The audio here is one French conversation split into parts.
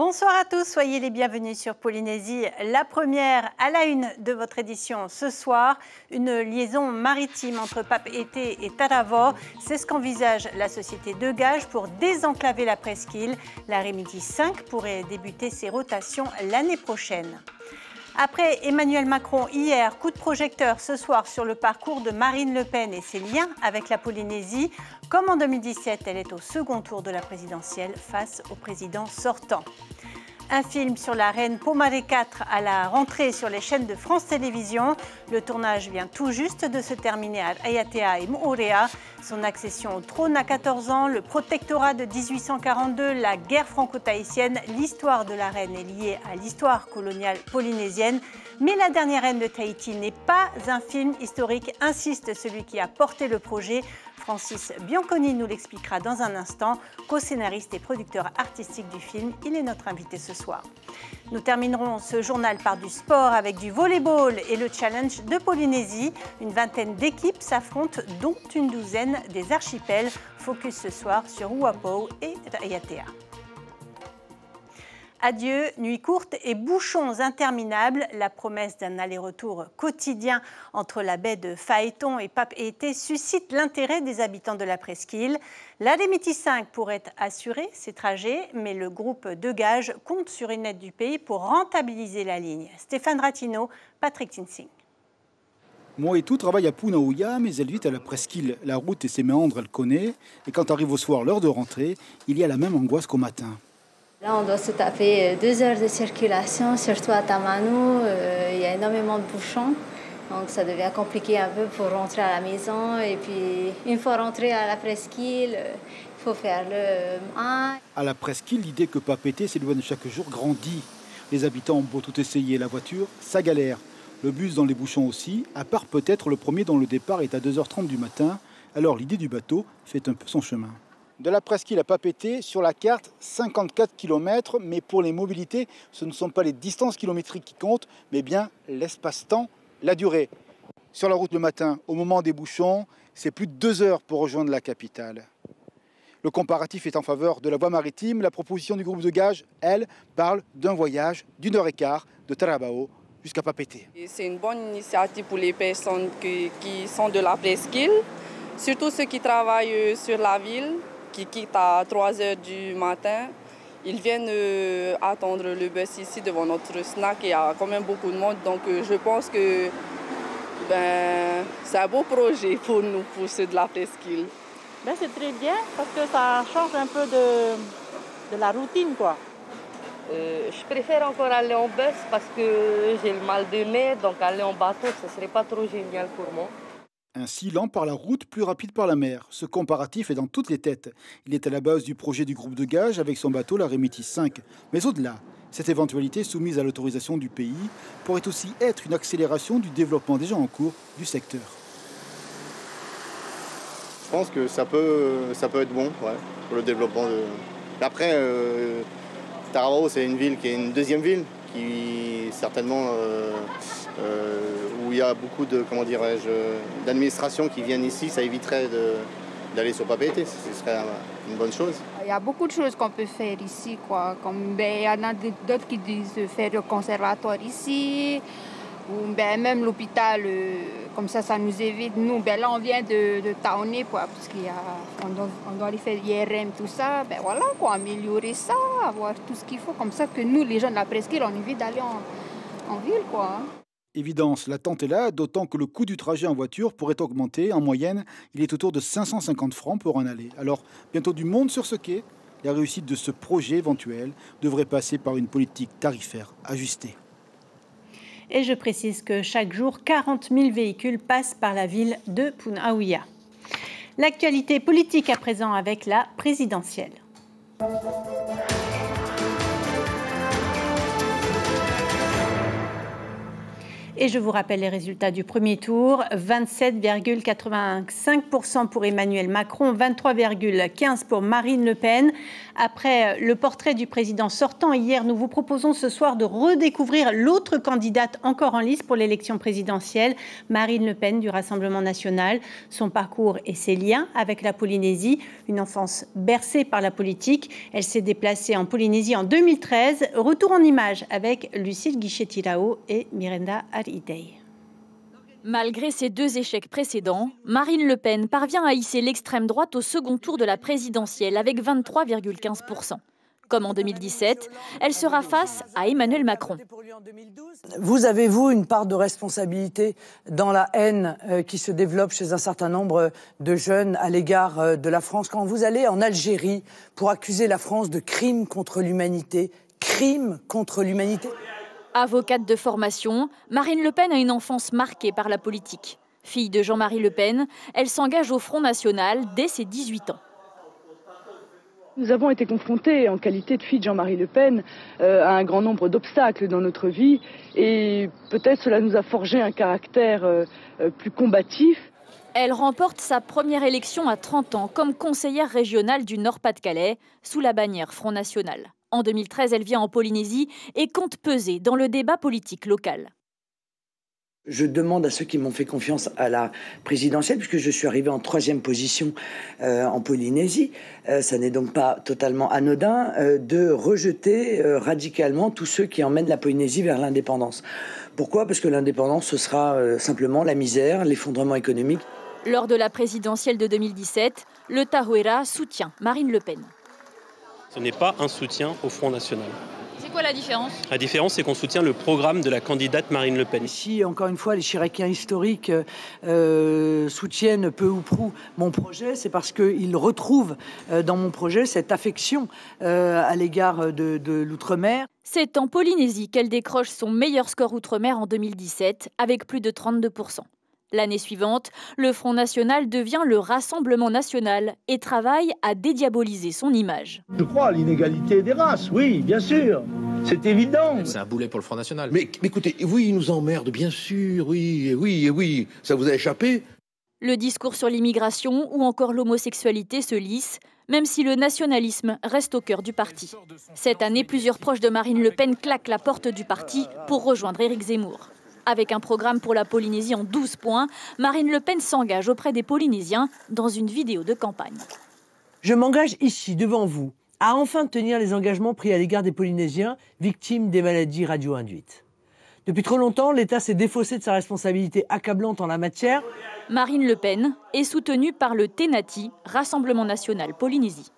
Bonsoir à tous, soyez les bienvenus sur Polynésie. La première à la une de votre édition ce soir, une liaison maritime entre Papeete et Tarawa. C'est ce qu'envisage la société de Gage pour désenclaver la presqu'île. La Remiti 5 pourrait débuter ses rotations l'année prochaine. Après Emmanuel Macron hier, coup de projecteur ce soir sur le parcours de Marine Le Pen et ses liens avec la Polynésie. Comme en 2017, elle est au second tour de la présidentielle face au président sortant. Un film sur la reine Pomare 4 à la rentrée sur les chaînes de France Télévisions. Le tournage vient tout juste de se terminer à Ayatea et Moorea. Son accession au trône à 14 ans, le protectorat de 1842, la guerre franco-tahitienne, l'histoire de la reine est liée à l'histoire coloniale polynésienne. Mais la dernière reine de Tahiti n'est pas un film historique, insiste celui qui a porté le projet. Francis Bianconi nous l'expliquera dans un instant. Co-scénariste et producteur artistique du film, il est notre invité ce soir. Nous terminerons ce journal par du sport avec du volleyball et le challenge de Polynésie. Une vingtaine d'équipes s'affrontent, dont une douzaine des archipels. Focus ce soir sur Uapo et Ayatea. Adieu, nuit courte et bouchons interminables. La promesse d'un aller-retour quotidien entre la baie de Phaéton et Papeete suscite l'intérêt des habitants de la presqu'île. La Remiti 5 pourrait assurer ces trajets, mais le groupe de Gage compte sur une aide du pays pour rentabiliser la ligne. Stéphane Ratino, Patrick Tinsing. Moetu travaille à Punaouia, mais elle vit à la presqu'île. La route et ses méandres, elle connaît. Et quand arrive au soir l'heure de rentrer, il y a la même angoisse qu'au matin. Là, on doit se taper 2 heures de circulation, surtout à Tamanu. Il y a énormément de bouchons, donc ça devient compliqué un peu pour rentrer à la maison. Et puis, une fois rentré à la presqu'île, il faut faire le 1. À la presqu'île, l'idée que Papeete s'éloigne chaque jour grandit. Les habitants ont beau tout essayer, la voiture, ça galère. Le bus dans les bouchons aussi, à part peut-être le premier dont le départ est à 2h30 du matin. Alors l'idée du bateau fait un peu son chemin. De la presqu'île à Papeete, sur la carte, 54 km, mais pour les mobilités, ce ne sont pas les distances kilométriques qui comptent, mais bien l'espace-temps, la durée. Sur la route le matin, au moment des bouchons, c'est plus de 2 heures pour rejoindre la capitale. Le comparatif est en faveur de la voie maritime. La proposition du groupe de Gage, elle, parle d'un voyage d'1h15 de Taravao jusqu'à Papeete. C'est une bonne initiative pour les personnes qui sont de la presqu'île, surtout ceux qui travaillent sur la ville, qui quittent à 3 heures du matin. Ils viennent attendre le bus ici devant notre snack. Il y a quand même beaucoup de monde. Donc je pense que c'est un beau projet pour nous, pour ceux de la presqu'île. C'est très bien parce que ça change un peu de la routine, quoi. Je préfère encore aller en bus parce que j'ai le mal de nez. Donc aller en bateau, ce ne serait pas trop génial pour moi. Ainsi, lent par la route, plus rapide par la mer. Ce comparatif est dans toutes les têtes. Il est à la base du projet du groupe de Gage avec son bateau, la Remiti 5. Mais au-delà, cette éventualité soumise à l'autorisation du pays pourrait aussi être une accélération du développement déjà en cours du secteur. Je pense que ça peut être bon pour le développement. Après, Taravao, c'est une ville qui est une deuxième ville qui certainement... où il y a beaucoup d'administrations qui viennent ici, ça éviterait d'aller sur Papeete, ce serait une bonne chose. Il y a beaucoup de choses qu'on peut faire ici, quoi. Comme, il y en a d'autres qui disent faire le conservatoire ici, ou même l'hôpital, comme ça nous évite. Nous, là, on vient de Taoné, parce qu'on doit aller faire l'IRM, tout ça. Voilà, quoi, améliorer ça, avoir tout ce qu'il faut, comme ça que nous, les gens de la presqu'île, on évite d'aller en ville, quoi. Évidence, l'attente est là, d'autant que le coût du trajet en voiture pourrait augmenter. En moyenne, il est autour de 550 francs pour en aller. Alors, bientôt du monde sur ce quai. La réussite de ce projet éventuel devrait passer par une politique tarifaire ajustée. Et je précise que chaque jour, 40 000 véhicules passent par la ville de Punaouia. L'actualité politique à présent avec la présidentielle. Et je vous rappelle les résultats du premier tour. 27,85% pour Emmanuel Macron, 23,15% pour Marine Le Pen. Après le portrait du président sortant hier, nous vous proposons ce soir de redécouvrir l'autre candidate encore en lice pour l'élection présidentielle, Marine Le Pen du Rassemblement national. Son parcours et ses liens avec la Polynésie, une enfance bercée par la politique. Elle s'est déplacée en Polynésie en 2013. Retour en images avec Lucille Guichet-Tirao et Miranda Aridei. Malgré ses 2 échecs précédents, Marine Le Pen parvient à hisser l'extrême droite au second tour de la présidentielle avec 23,15%. Comme en 2017, elle sera face à Emmanuel Macron. Vous avez-vous une part de responsabilité dans la haine qui se développe chez un certain nombre de jeunes à l'égard de la France? Quand vous allez en Algérie pour accuser la France de crimes contre l'humanité, crimes contre l'humanité? Avocate de formation, Marine Le Pen a une enfance marquée par la politique. Fille de Jean-Marie Le Pen, elle s'engage au Front National dès ses 18 ans. Nous avons été confrontés, en qualité de fille de Jean-Marie Le Pen, à un grand nombre d'obstacles dans notre vie. Et peut-être cela nous a forgé un caractère plus combatif. Elle remporte sa première élection à 30 ans comme conseillère régionale du Nord-Pas-de-Calais, sous la bannière Front National. En 2013, elle vient en Polynésie et compte peser dans le débat politique local. Je demande à ceux qui m'ont fait confiance à la présidentielle, puisque je suis arrivé en 3e position en Polynésie, ça n'est donc pas totalement anodin, de rejeter radicalement tous ceux qui emmènent la Polynésie vers l'indépendance. Pourquoi ? Parce que l'indépendance, ce sera simplement la misère, l'effondrement économique. Lors de la présidentielle de 2017, le Tahuera soutient Marine Le Pen. Ce n'est pas un soutien au Front National. C'est quoi la différence ? La différence, c'est qu'on soutient le programme de la candidate Marine Le Pen. Si, encore une fois, les Chiraciens historiques soutiennent peu ou prou mon projet, c'est parce qu'ils retrouvent dans mon projet cette affection à l'égard de l'outre-mer. C'est en Polynésie qu'elle décroche son meilleur score outre-mer en 2017, avec plus de 32%. L'année suivante, le Front National devient le Rassemblement national et travaille à dédiaboliser son image. Je crois à l'inégalité des races, oui, bien sûr, c'est évident. C'est un boulet pour le Front National. Mais écoutez, oui, ils nous emmerdent, bien sûr, oui, ça vous a échappé ? Le discours sur l'immigration ou encore l'homosexualité se lisse, même si le nationalisme reste au cœur du parti. Cette année, plusieurs proches de Marine Le Pen claquent la porte du parti pour rejoindre Éric Zemmour. Avec un programme pour la Polynésie en 12 points, Marine Le Pen s'engage auprès des Polynésiens dans une vidéo de campagne. Je m'engage ici, devant vous, à enfin tenir les engagements pris à l'égard des Polynésiens victimes des maladies radio-induites. Depuis trop longtemps, l'État s'est défaussé de sa responsabilité accablante en la matière. Marine Le Pen est soutenue par le TENATI, Rassemblement national Polynésie.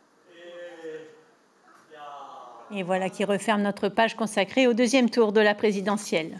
Et voilà qui referme notre page consacrée au 2e tour de la présidentielle.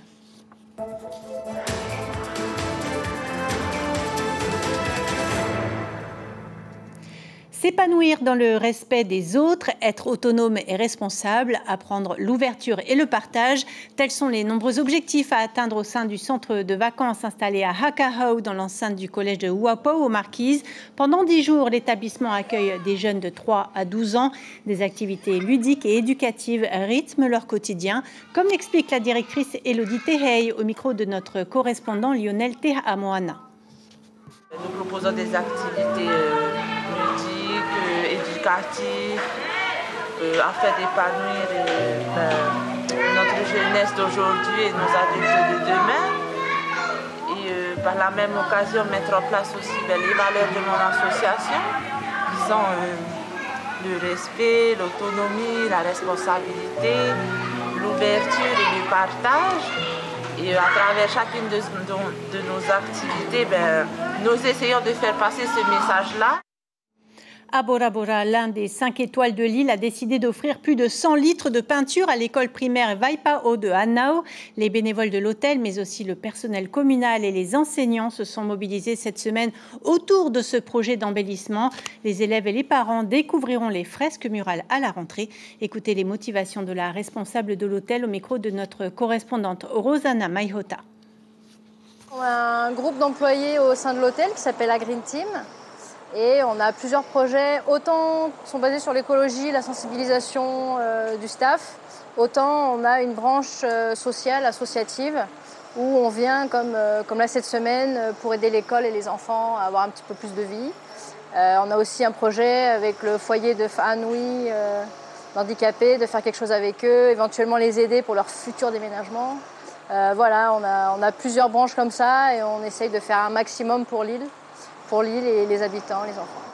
S'épanouir dans le respect des autres, être autonome et responsable, apprendre l'ouverture et le partage, tels sont les nombreux objectifs à atteindre au sein du centre de vacances installé à Hakahau dans l'enceinte du collège de Huapo aux Marquises. Pendant 10 jours, l'établissement accueille des jeunes de 3 à 12 ans. Des activités ludiques et éducatives rythment leur quotidien, comme l'explique la directrice Elodie Tehei au micro de notre correspondant Lionel Tehamoana. Nous proposons des activités éducatif, afin d'épanouir notre jeunesse d'aujourd'hui et nos adultes de demain. Et par la même occasion, mettre en place aussi les valeurs de mon association, disons le respect, l'autonomie, la responsabilité, l'ouverture et le partage. Et à travers chacune de nos activités, nous essayons de faire passer ce message-là. À Bora Bora, l'un des 5 étoiles de l'île a décidé d'offrir plus de 100 litres de peinture à l'école primaire Vaipao de Hanau. Les bénévoles de l'hôtel, mais aussi le personnel communal et les enseignants se sont mobilisés cette semaine autour de ce projet d'embellissement. Les élèves et les parents découvriront les fresques murales à la rentrée. Écoutez les motivations de la responsable de l'hôtel au micro de notre correspondante Rosana Maihota. On a un groupe d'employés au sein de l'hôtel qui s'appelle la Green Team. Et on a plusieurs projets, autant sont basés sur l'écologie, la sensibilisation du staff, autant on a une branche sociale, associative, où on vient, comme là cette semaine, pour aider l'école et les enfants à avoir un petit peu plus de vie. On a aussi un projet avec le foyer de Faanoui handicapés, de faire quelque chose avec eux, éventuellement les aider pour leur futur déménagement. Voilà, on a plusieurs branches comme ça et on essaye de faire un maximum pour l'île et les habitants, les enfants.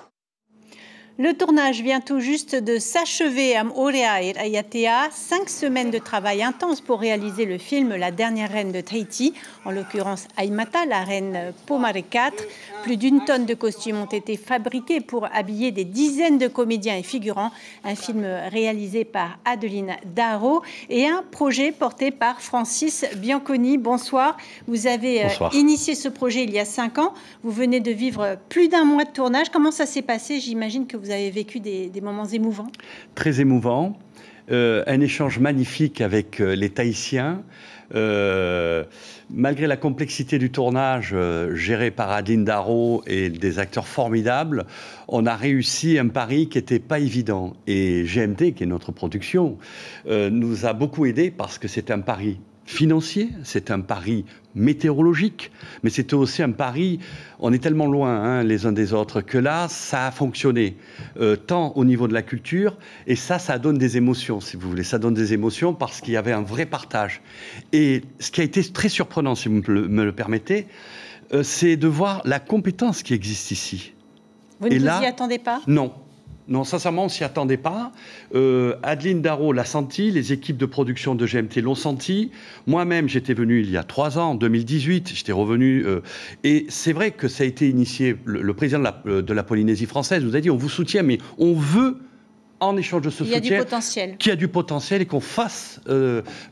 Le tournage vient tout juste de s'achever à Moorea et Raiatea. 5 semaines de travail intense pour réaliser le film La dernière reine de Tahiti, en l'occurrence Aimata, la reine Pomare IV. Plus d'1 tonne de costumes ont été fabriqués pour habiller des dizaines de comédiens et figurants. Un film réalisé par Adeline Darro et un projet porté par Francis Bianconi. Bonsoir. Vous avez initié ce projet il y a 5 ans. Vous venez de vivre plus d'1 mois de tournage. Comment ça s'est passé? J'imagine que vous avez vécu des moments émouvants. Très émouvants. Un échange magnifique avec les Tahitiens. Malgré la complexité du tournage géré par Adeline Darro et des acteurs formidables, on a réussi un pari qui n'était pas évident. Et GMT, qui est notre production, nous a beaucoup aidés parce que c'est un pari financier, c'est un pari météorologique, mais c'était aussi un pari, on est tellement loin les uns des autres, que là, ça a fonctionné, tant au niveau de la culture, et ça donne des émotions, si vous voulez, ça donne des émotions parce qu'il y avait un vrai partage. Et ce qui a été très surprenant, si vous me le permettez, c'est de voir la compétence qui existe ici. Vous ne vous y attendez pas? Non. Non, sincèrement, on ne s'y attendait pas. Adeline Darro l'a senti, les équipes de production de GMT l'ont senti. Moi-même, j'étais venu il y a 3 ans, en 2018, j'étais revenu. Et c'est vrai que ça a été initié. Le président de la Polynésie française nous a dit, on vous soutient, mais on veut, en échange de ce soutien, qu'il y a du potentiel et qu'on fasse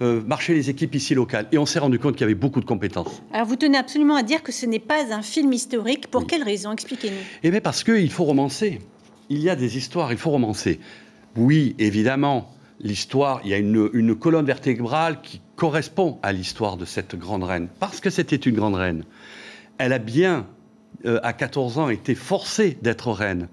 marcher les équipes ici locales. Et on s'est rendu compte qu'il y avait beaucoup de compétences. Alors, vous tenez absolument à dire que ce n'est pas un film historique. Pour quelle raison? Expliquez-nous. Eh bien, parce qu'il faut romancer. Il y a des histoires, il faut romancer. Oui, évidemment, l'histoire, il y a une colonne vertébrale qui correspond à l'histoire de cette grande reine. Parce que c'était une grande reine. Elle a bien, à 14 ans, été forcée d'être reine.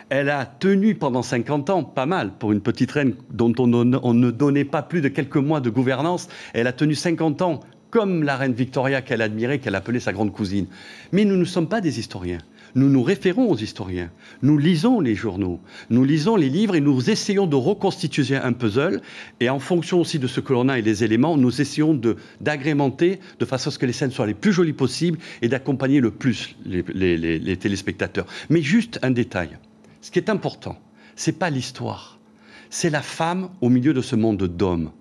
Elle a tenu pendant 50 ans, pas mal, pour une petite reine dont on ne donnait pas plus de quelques mois de gouvernance. Elle a tenu 50 ans, comme la reine Victoria qu'elle admirait, qu'elle appelait sa grande cousine. Mais nous ne sommes pas des historiens. Nous nous référons aux historiens. Nous lisons les journaux, nous lisons les livres et nous essayons de reconstituer un puzzle. Et en fonction aussi de ce que l'on a et des éléments, nous essayons d'agrémenter de façon à ce que les scènes soient les plus jolies possibles et d'accompagner le plus les téléspectateurs. Mais juste un détail. Ce qui est important, ce n'est pas l'histoire. C'est la femme au milieu de ce monde d'hommes.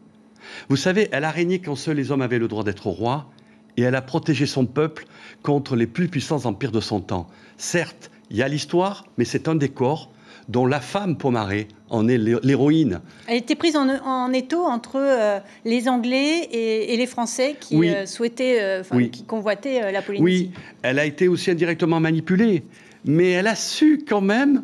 Vous savez, elle a régné quand seuls les hommes avaient le droit d'être rois. Et elle a protégé son peuple contre les plus puissants empires de son temps. Certes, il y a l'histoire, mais c'est un décor dont la femme Pomare en est l'héroïne. Elle était prise en étau entre les Anglais et les Français qui souhaitaient, qui convoitaient la Polynésie. Oui, elle a été aussi indirectement manipulée, mais elle a su quand même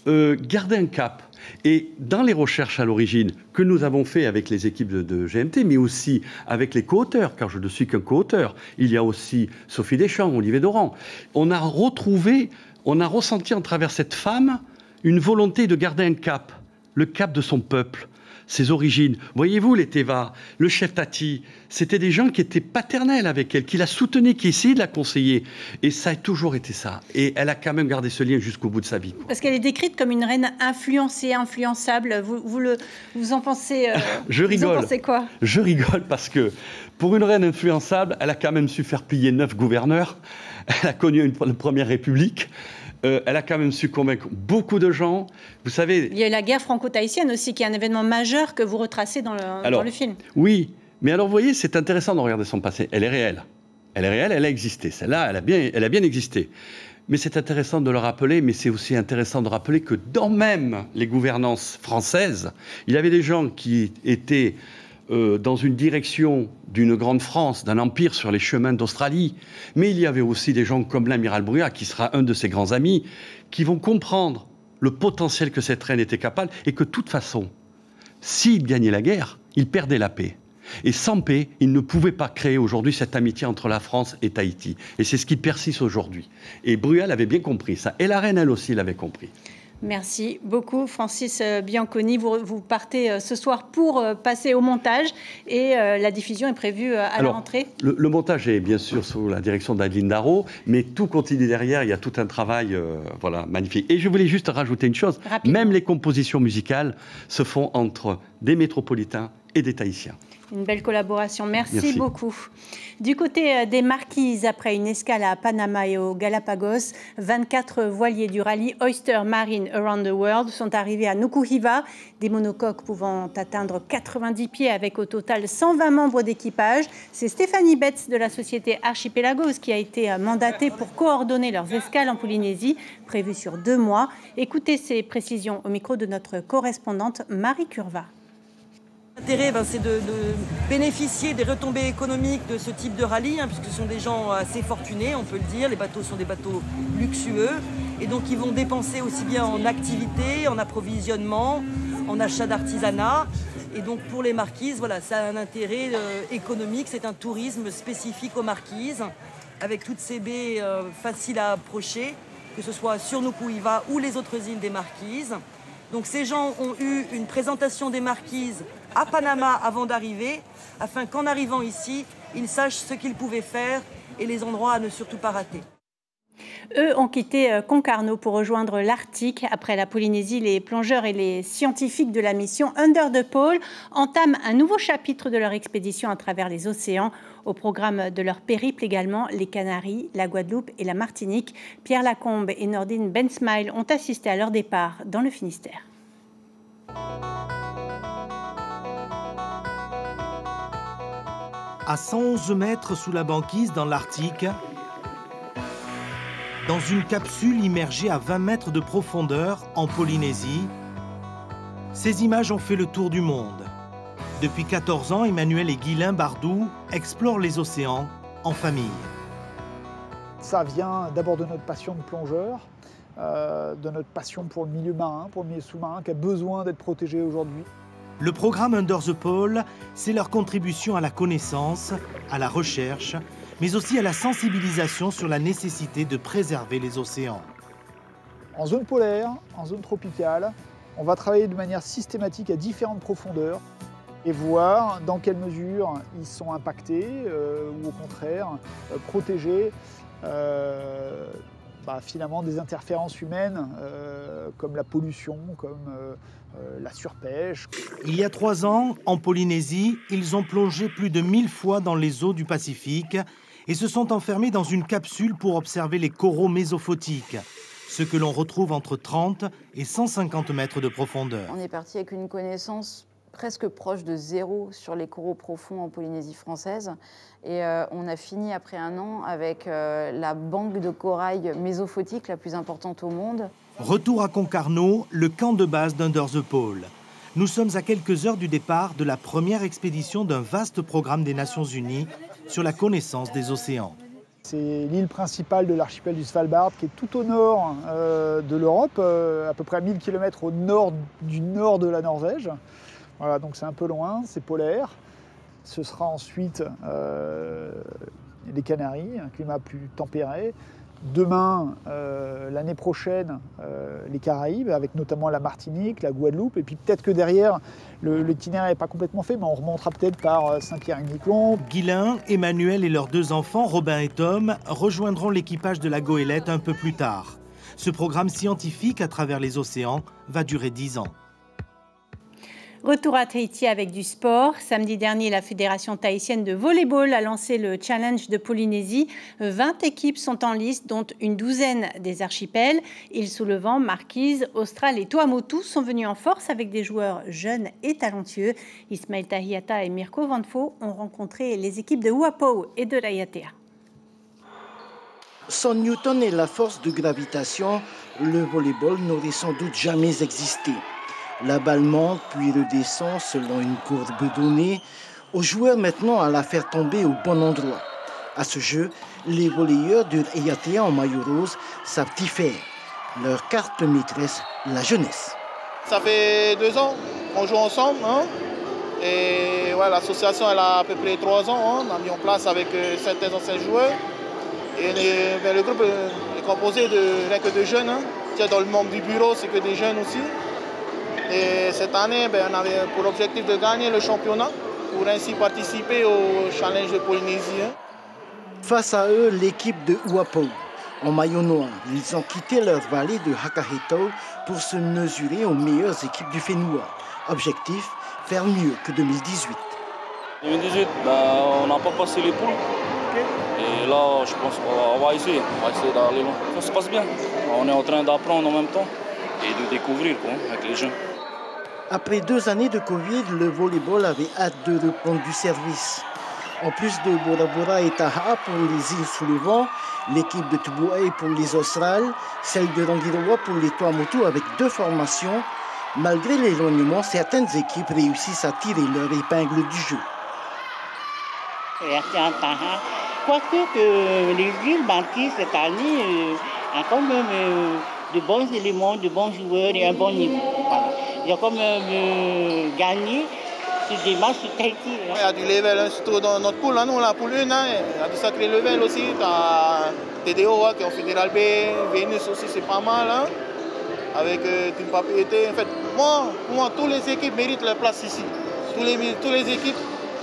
garder un cap. Et dans les recherches à l'origine que nous avons fait avec les équipes de GMT, mais aussi avec les co-auteurs, car je ne suis qu'un co-auteur, il y a aussi Sophie Deschamps, Olivier Doran, on a ressenti en travers cette femme une volonté de garder un cap, le cap de son peuple, ses origines. Voyez-vous, les Teva, le chef Tati, c'était des gens qui étaient paternels avec elle, qui la soutenaient, qui essayaient de la conseiller. Et ça a toujours été ça. Et elle a quand même gardé ce lien jusqu'au bout de sa vie. Parce qu'elle est décrite comme une reine influencée, influençable. Vous en pensez Je rigole. Vous en pensez quoi? Je rigole parce que pour une reine influençable, elle a quand même su faire plier 9 gouverneurs. Elle a connu une première république. Elle a quand même su convaincre beaucoup de gens. Vous savez... Il y a eu la guerre franco-tahitienne aussi, qui est un événement majeur que vous retracez dans le film. Oui, mais alors vous voyez, c'est intéressant de regarder son passé. Elle est réelle. Elle est réelle, elle a existé. Celle-là, elle a bien existé. Mais c'est intéressant de le rappeler, mais c'est aussi intéressant de rappeler que dans même les gouvernances françaises, il y avait des gens qui étaient... dans une direction d'une grande France, d'un empire sur les chemins d'Australie. Mais il y avait aussi des gens comme l'amiral Bruyas, qui sera un de ses grands amis, qui vont comprendre le potentiel que cette reine était capable et que de toute façon, s'il gagnait la guerre, il perdait la paix. Et sans paix, il ne pouvait pas créer aujourd'hui cette amitié entre la France et Tahiti. Et c'est ce qui persiste aujourd'hui. Et Bruyas avait bien compris ça. Et la reine, elle aussi, l'avait compris. Merci beaucoup Francis Bianconi. Vous partez ce soir pour passer au montage et la diffusion est prévue à la rentrée. Le montage est bien sûr sous la direction d'Adeline Darro, mais tout continue derrière, il y a tout un travail magnifique. Et je voulais juste rajouter une chose, même les compositions musicales se font entre des métropolitains et des Tahitiens. Une belle collaboration. Merci beaucoup. Du côté des Marquises, après une escale à Panama et aux Galapagos, 24 voiliers du rallye Oyster Marine Around the World sont arrivés à Nukuhiva, des monocoques pouvant atteindre 90 pieds avec au total 120 membres d'équipage. C'est Stéphanie Betts de la société Archipelagos qui a été mandatée pour coordonner leurs escales en Polynésie, prévues sur 2 mois. Écoutez ces précisions au micro de notre correspondante Marie Curva. L'intérêt, c'est de bénéficier des retombées économiques de ce type de rallye, puisque ce sont des gens assez fortunés, on peut le dire. Les bateaux sont des bateaux luxueux, et donc ils vont dépenser aussi bien en activité, en approvisionnement, en achat d'artisanat. Et donc pour les Marquises, ça a un intérêt économique, c'est un tourisme spécifique aux Marquises, avec toutes ces baies faciles à approcher, que ce soit sur Nukuhiva ou les autres îles des Marquises. Donc ces gens ont eu une présentation des Marquises à Panama avant d'arriver, afin qu'en arrivant ici, ils sachent ce qu'ils pouvaient faire et les endroits à ne surtout pas rater. Eux ont quitté Concarneau pour rejoindre l'Arctique. Après la Polynésie, les plongeurs et les scientifiques de la mission Under the Pole entament un nouveau chapitre de leur expédition à travers les océans. Au programme de leur périple également, les Canaries, la Guadeloupe et la Martinique. Pierre Lacombe et Nordine Bensmile ont assisté à leur départ dans le Finistère. À 111 mètres sous la banquise dans l'Arctique, dans une capsule immergée à 20 mètres de profondeur en Polynésie, ces images ont fait le tour du monde. Depuis 14 ans, Emmanuel et Guylain Bardou explorent les océans en famille. Ça vient d'abord de notre passion de plongeur, de notre passion pour le milieu marin, pour le milieu sous-marin qui a besoin d'être protégé aujourd'hui. Le programme Under the Pole, c'est leur contribution à la connaissance, à la recherche, mais aussi à la sensibilisation sur la nécessité de préserver les océans. En zone polaire, en zone tropicale, on va travailler de manière systématique à différentes profondeurs et voir dans quelle mesure ils sont impactés ou au contraire protégés finalement des interférences humaines comme la pollution, comme la surpêche. Il y a 3 ans, en Polynésie, ils ont plongé plus de 1000 fois dans les eaux du Pacifique et se sont enfermés dans une capsule pour observer les coraux mésophotiques, ce que l'on retrouve entre 30 et 150 mètres de profondeur. On est parti avec une connaissance presque proche de 0 sur les coraux profonds en Polynésie française. Et on a fini après 1 an avec la banque de corail mésophotique la plus importante au monde. Retour à Concarneau, le camp de base d'Under the Pole. Nous sommes à quelques heures du départ de la première expédition d'un vaste programme des Nations Unies sur la connaissance des océans. C'est l'île principale de l'archipel du Svalbard qui est tout au nord de l'Europe, à peu près à 1000 km au nord du nord de la Norvège. Voilà, donc c'est un peu loin, c'est polaire. Ce sera ensuite les Canaries, un climat plus tempéré. Demain, l'année prochaine, les Caraïbes, avec notamment la Martinique, la Guadeloupe. Et puis peut-être que derrière, l'itinéraire n'est pas complètement fait, mais on remontera peut-être par Saint-Pierre-et-Miquelon. Guylain, Emmanuel et leurs 2 enfants, Robin et Tom, rejoindront l'équipage de la Goélette un peu plus tard. Ce programme scientifique à travers les océans va durer 10 ans. Retour à Tahiti avec du sport. Samedi dernier, la Fédération tahitienne de volleyball a lancé le Challenge de Polynésie. 20 équipes sont en lice, dont une douzaine des archipels. Îles Sous-le-Vent, Marquises, Austral et Tuamotu sont venus en force avec des joueurs jeunes et talentueux. Ismail Tahiata et Mirko Vanfo ont rencontré les équipes de Huapou et de Raiatea. Sans Newton et la force de gravitation, le volleyball n'aurait sans doute jamais existé. La balle monte puis redescend selon une courbe donnée. Aux joueurs maintenant à la faire tomber au bon endroit. À ce jeu, les volleyeurs de Raiatea en maillot rose savent y faire. Leur carte maîtresse, la jeunesse. Ça fait 2 ans qu'on joue ensemble. Et ouais, l'association elle a à peu près 3 ans. On a mis en place avec certains anciens joueurs. Et le groupe est composé de jeunes qu'il y a dans le membre du bureau, c'est que des jeunes aussi. Et cette année, on avait pour objectif de gagner le championnat pour ainsi participer au challenge de Polynésie. Face à eux, l'équipe de Huapo. En maillot noir, ils ont quitté leur vallée de Hakahetau pour se mesurer aux meilleures équipes du Whenua. Objectif, faire mieux que 2018. 2018, on n'a pas passé les poules. Et là, je pense qu'on va essayer d'aller loin. Ça se passe bien. On est en train d'apprendre en même temps et de découvrir avec les jeunes. Après 2 années de Covid, le volleyball avait hâte de reprendre du service. En plus de Bora Bora et Taha pour les îles sous le vent, l'équipe de Tubuai pour les Australes, celle de Rangiroa pour les Tuamotu avec 2 formations. Malgré l'éloignement, certaines équipes réussissent à tirer leur épingle du jeu. Quoique que les îles Marquis cette année ont quand même de bons éléments, de bons joueurs et un bon niveau. Voilà. Ils ont quand même gagné sur des matchs sur Tahiti. Il y a du level, surtout dans notre poule, nous, la poule 1, il y a du sacré level aussi. Tu as TDO qui est en Fédéral B, Vénus aussi, c'est pas mal. Avec Team Papeete. En fait, pour moi, toutes les équipes méritent leur place ici. Toutes les équipes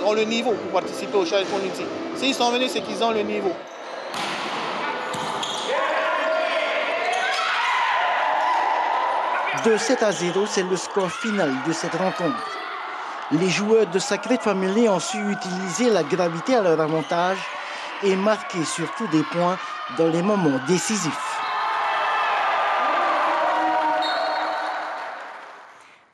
ont le niveau pour participer au Challenge Polynésie. S'ils sont venus, c'est qu'ils ont le niveau. De 7-0, c'est le score final de cette rencontre. Les joueurs de Sacred Family ont su utiliser la gravité à leur avantage et marquer surtout des points dans les moments décisifs.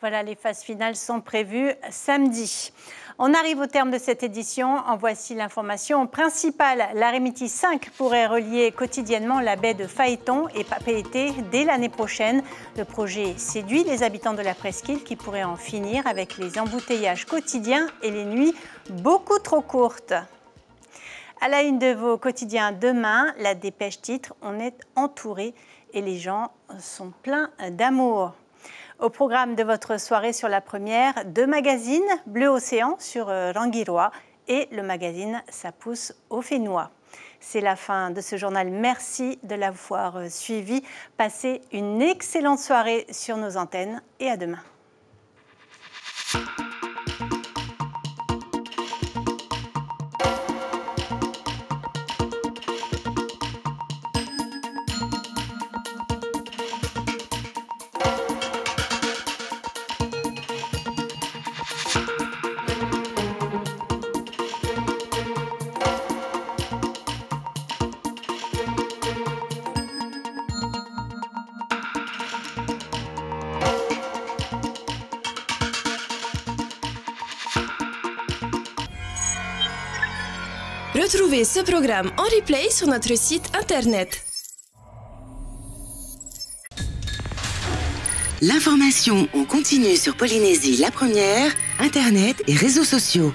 Voilà, les phases finales sont prévues samedi. On arrive au terme de cette édition. En voici l'information principale. L'Aremiti 5 pourrait relier quotidiennement la baie de Phaéton et Papeete dès l'année prochaine. Le projet séduit les habitants de la presqu'île qui pourraient en finir avec les embouteillages quotidiens et les nuits beaucoup trop courtes. À la une de vos quotidiens demain, la dépêche titre « On est entouré et les gens sont pleins d'amour ». Au programme de votre soirée sur la première, 2 magazines, Bleu Océan sur Rangiroa et le magazine Ça pousse au Whenua. C'est la fin de ce journal. Merci de l'avoir suivi. Passez une excellente soirée sur nos antennes et à demain. Retrouvez ce programme en replay sur notre site internet. L'information en continu sur Polynésie la première, internet et réseaux sociaux.